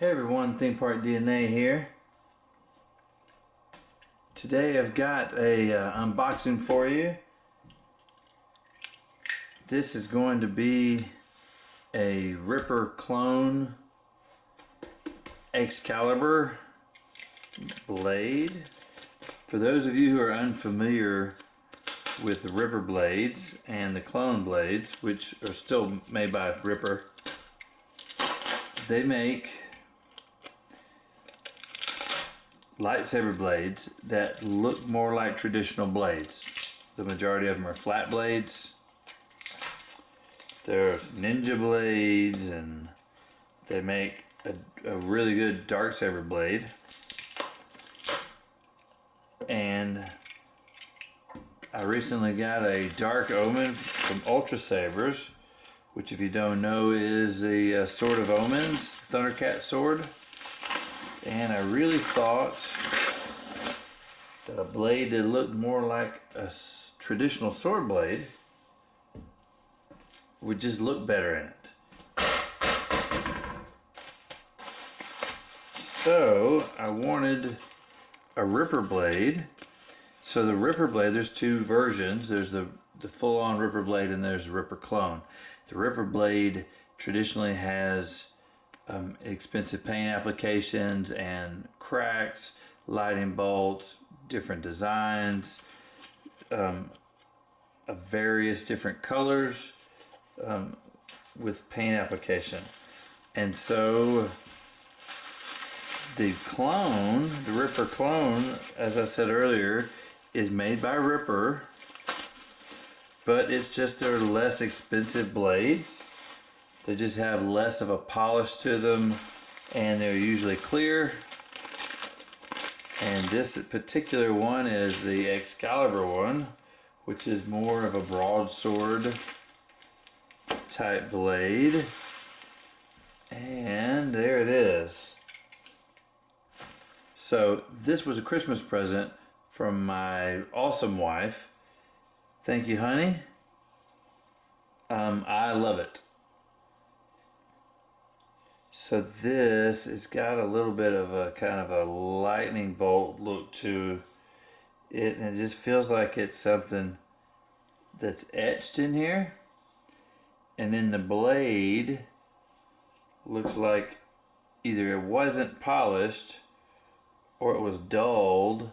Hey everyone, Theme Park DNA here. Today I've got a unboxing for you. This is going to be a Ripper Clone Excalibur blade. For those of you who are unfamiliar with the Ripper blades and the clone blades, which are still made by Ripper, they make lightsaber blades that look more like traditional blades. The majority of them are flat blades. There's ninja blades, and they make a really good dark saber blade. And I recently got a Dark Omen from Ultra Sabers, which, if you don't know, is the Sword of Omens, Thundercat sword. And I really thought that a blade that looked more like a traditional sword blade would just look better in it. So I wanted a Ripper blade. So the Ripper blade, there's two versions. There's the full-on Ripper blade, and there's the Ripper clone. The Ripper blade traditionally has expensive paint applications and cracks, lightning bolts, different designs, of various different colors with paint application. And so the clone, the Ripper clone, as I said earlier, is made by Ripper, but it's just their less expensive blades. They just have less of a polish to them, and they're usually clear. And this particular one is the Excalibur one, which is more of a broadsword type blade. And there it is. So this was a Christmas present from my awesome wife. Thank you, honey. I love it. So this has got a little bit of a kind of a lightning bolt look to it, and it just feels like it's something that's etched in here. And then the blade looks like either it wasn't polished or it was dulled,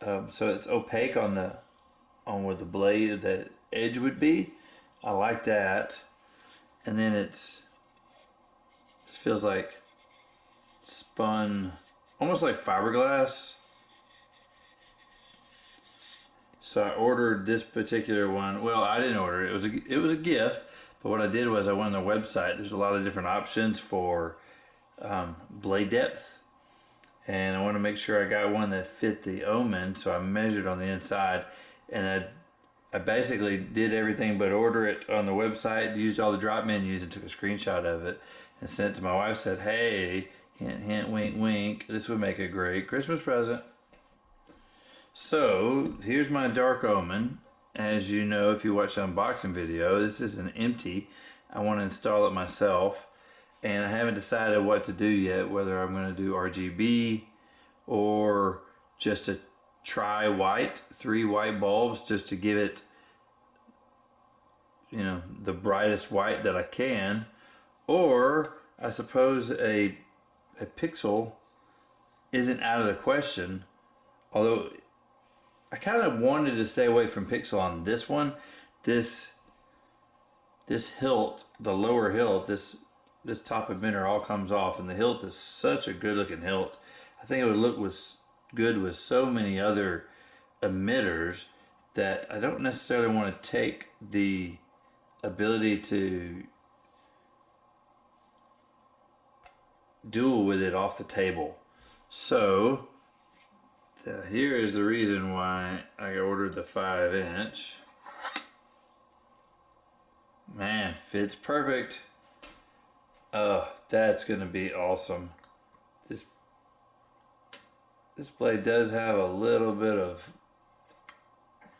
so it's opaque on where the blade, the edge would be. I like that. And then it feels like spun, almost like fiberglass. So I ordered this particular one. Well, I didn't order it. It was a gift. But what I did was I went on their website. There's a lot of different options for blade depth, and I want to make sure I got one that fit the Omen. So I measured on the inside, and I basically did everything but order it on the website. Used all the drop menus and took a screenshot of it and sent it to my wife. Said, "Hey, hint, hint, wink, wink. This would make a great Christmas present." So here's my Dark Omen. As you know, if you watch the unboxing video, this is an empty. I want to install it myself, and I haven't decided what to do yet, whether I'm going to do RGB or just a try white, 3 white bulbs, just to give it, you know, the brightest white that I can. Or I suppose a pixel isn't out of the question, although I kind of wanted to stay away from pixel on this one. This hilt, the lower hilt, this top emitter all comes off, and the hilt is such a good looking hilt. I think it would look good with so many other emitters that I don't necessarily want to take the ability to duel with it off the table. So here is the reason why I ordered the 5-inch. Man, fits perfect. Oh, that's gonna be awesome. This blade does have a little bit of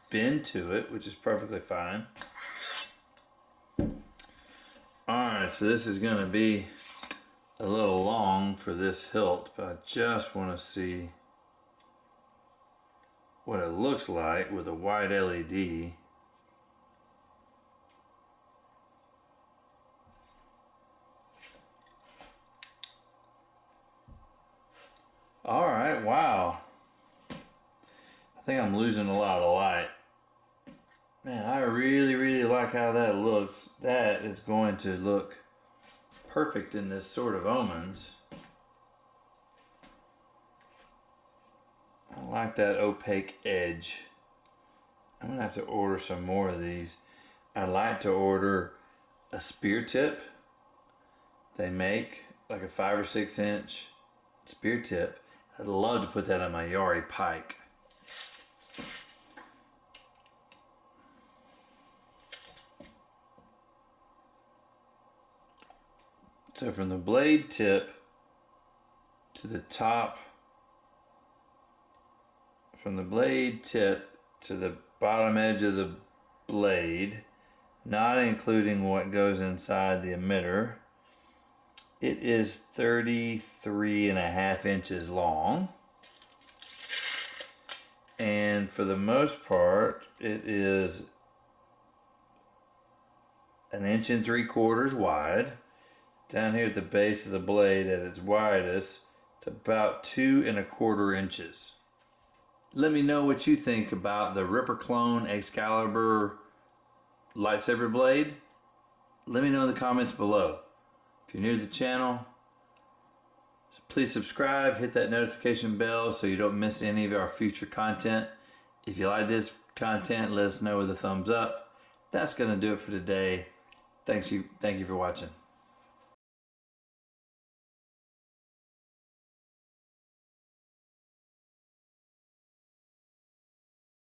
bend to it, which is perfectly fine. Alright, so this is gonna be a little long for this hilt, but I just want to see what it looks like with a white LED. All right, wow. I think I'm losing a lot of light. Man, I really like how that looks. That is going to look perfect in this Sword of Omens. I like that opaque edge. I'm gonna have to order some more of these. I'd like to order a spear tip. They make like a 5 or 6 inch spear tip. I'd love to put that on my Yari pike. So from the blade tip to the top, from the blade tip to the bottom edge of the blade, not including what goes inside the emitter, it is 33.5 inches long. And for the most part, it is 1.75 inches wide. Down here at the base of the blade at its widest, it's about 2.25 inches. Let me know what you think about the Ripper Clone Excalibur lightsaber blade. Let me know in the comments below. If you're new to the channel, please subscribe, hit that notification bell so you don't miss any of our future content. If you like this content, let us know with a thumbs up. That's going to do it for today. Thank you for watching.